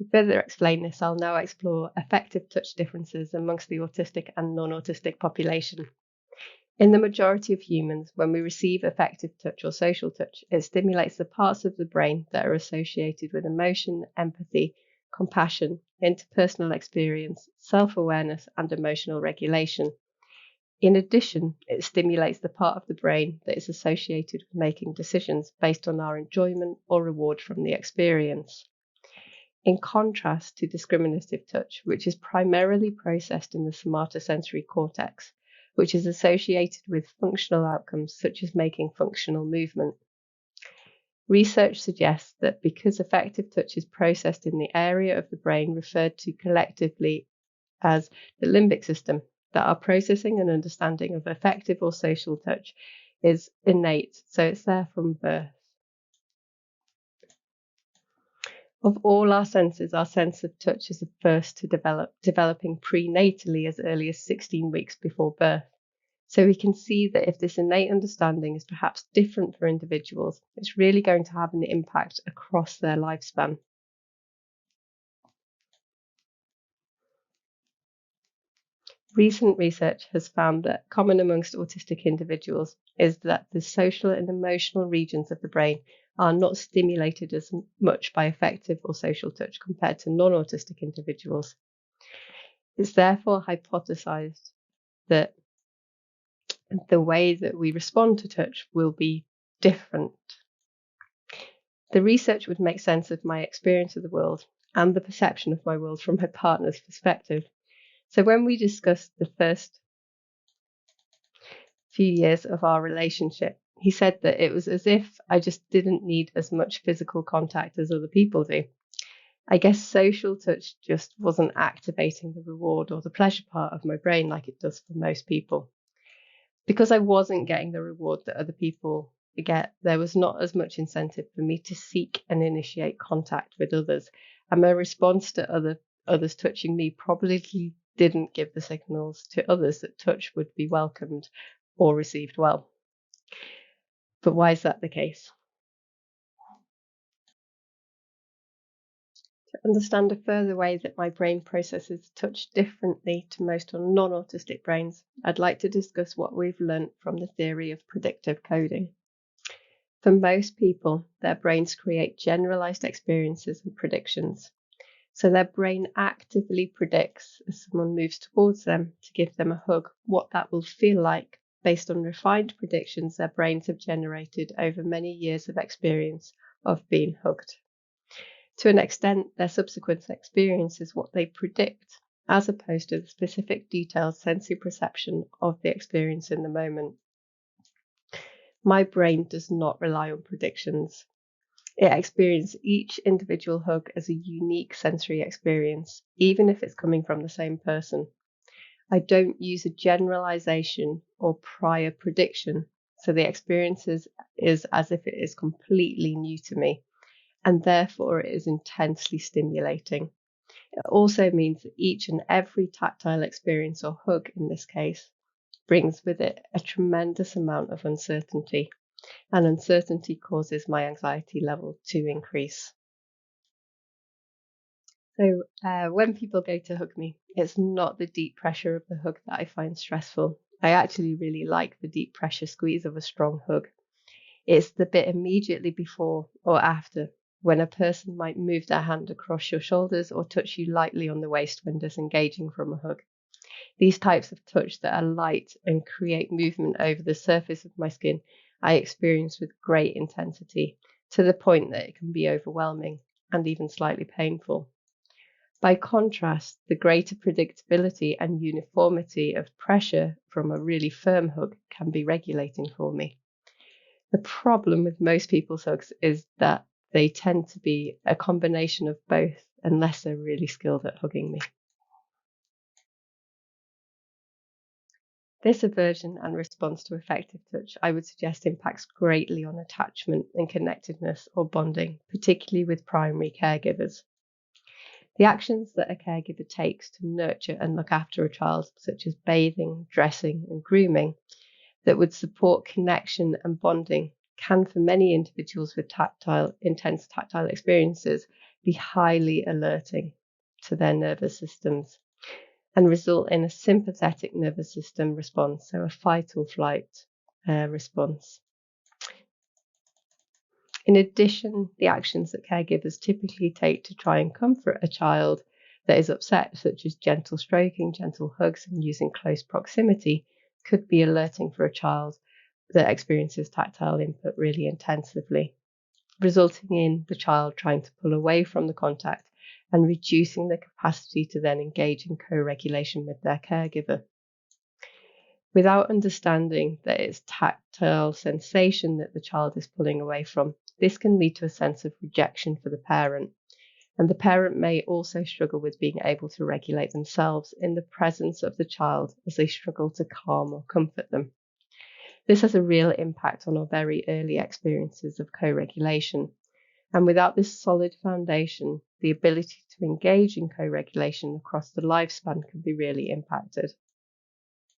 To further explain this, I'll now explore affective touch differences amongst the autistic and non-autistic population. In the majority of humans, when we receive affective touch or social touch, it stimulates the parts of the brain that are associated with emotion, empathy, compassion, interpersonal experience, self-awareness, and emotional regulation. In addition, it stimulates the part of the brain that is associated with making decisions based on our enjoyment or reward from the experience. In contrast to discriminative touch, which is primarily processed in the somatosensory cortex, which is associated with functional outcomes such as making functional movement. Research suggests that because affective touch is processed in the area of the brain referred to collectively as the limbic system, that our processing and understanding of affective or social touch is innate, so it's there from birth. Of all our senses, our sense of touch is the first to developing prenatally as early as 16 weeks before birth. So we can see that if this innate understanding is perhaps different for individuals, it's really going to have an impact across their lifespan. Recent research has found that common amongst autistic individuals is that the social and emotional regions of the brain are not stimulated as much by affective or social touch compared to non-autistic individuals. It's therefore hypothesized that the way that we respond to touch will be different. The research would make sense of my experience of the world and the perception of my world from my partner's perspective. So when we discussed the first few years of our relationship, he said that it was as if I just didn't need as much physical contact as other people do. I guess social touch just wasn't activating the reward or the pleasure part of my brain like it does for most people. Because I wasn't getting the reward that other people get, there was not as much incentive for me to seek and initiate contact with others. And my response to others touching me probably didn't give the signals to others that touch would be welcomed or received well. But why is that the case? To understand a further way that my brain processes touch differently to most non-autistic brains, I'd like to discuss what we've learned from the theory of predictive coding. For most people, their brains create generalized experiences and predictions. So their brain actively predicts as someone moves towards them to give them a hug, what that will feel like based on refined predictions their brains have generated over many years of experience of being hugged. To an extent, their subsequent experience is what they predict, as opposed to the specific detailed sensory perception of the experience in the moment. My brain does not rely on predictions. It experiences each individual hug as a unique sensory experience, even if it's coming from the same person. I don't use a generalization or prior prediction, so the experience is as if it is completely new to me, and therefore it is intensely stimulating. It also means that each and every tactile experience, or hug in this case, brings with it a tremendous amount of uncertainty, and uncertainty causes my anxiety level to increase. So when people go to hug me, it's not the deep pressure of the hug that I find stressful. I actually really like the deep pressure squeeze of a strong hug. It's the bit immediately before or after, when a person might move their hand across your shoulders or touch you lightly on the waist when disengaging from a hug. These types of touch that are light and create movement over the surface of my skin, I experience with great intensity, to the point that it can be overwhelming and even slightly painful. By contrast, the greater predictability and uniformity of pressure from a really firm hug can be regulating for me. The problem with most people's hugs is that they tend to be a combination of both unless they're really skilled at hugging me. This aversion and response to affective touch, I would suggest, impacts greatly on attachment and connectedness or bonding, particularly with primary caregivers. The actions that a caregiver takes to nurture and look after a child, such as bathing, dressing, and grooming, that would support connection and bonding, can, for many individuals with intense tactile experiences, be highly alerting to their nervous systems and result in a sympathetic nervous system response, so a fight or flight response. In addition, the actions that caregivers typically take to try and comfort a child that is upset, such as gentle stroking, gentle hugs, and using close proximity, could be alerting for a child that experiences tactile input really intensively, resulting in the child trying to pull away from the contact and reducing the capacity to then engage in co-regulation with their caregiver. Without understanding that it's tactile sensation that the child is pulling away from, this can lead to a sense of rejection for the parent. And the parent may also struggle with being able to regulate themselves in the presence of the child as they struggle to calm or comfort them. This has a real impact on our very early experiences of co-regulation. And without this solid foundation, the ability to engage in co-regulation across the lifespan can be really impacted.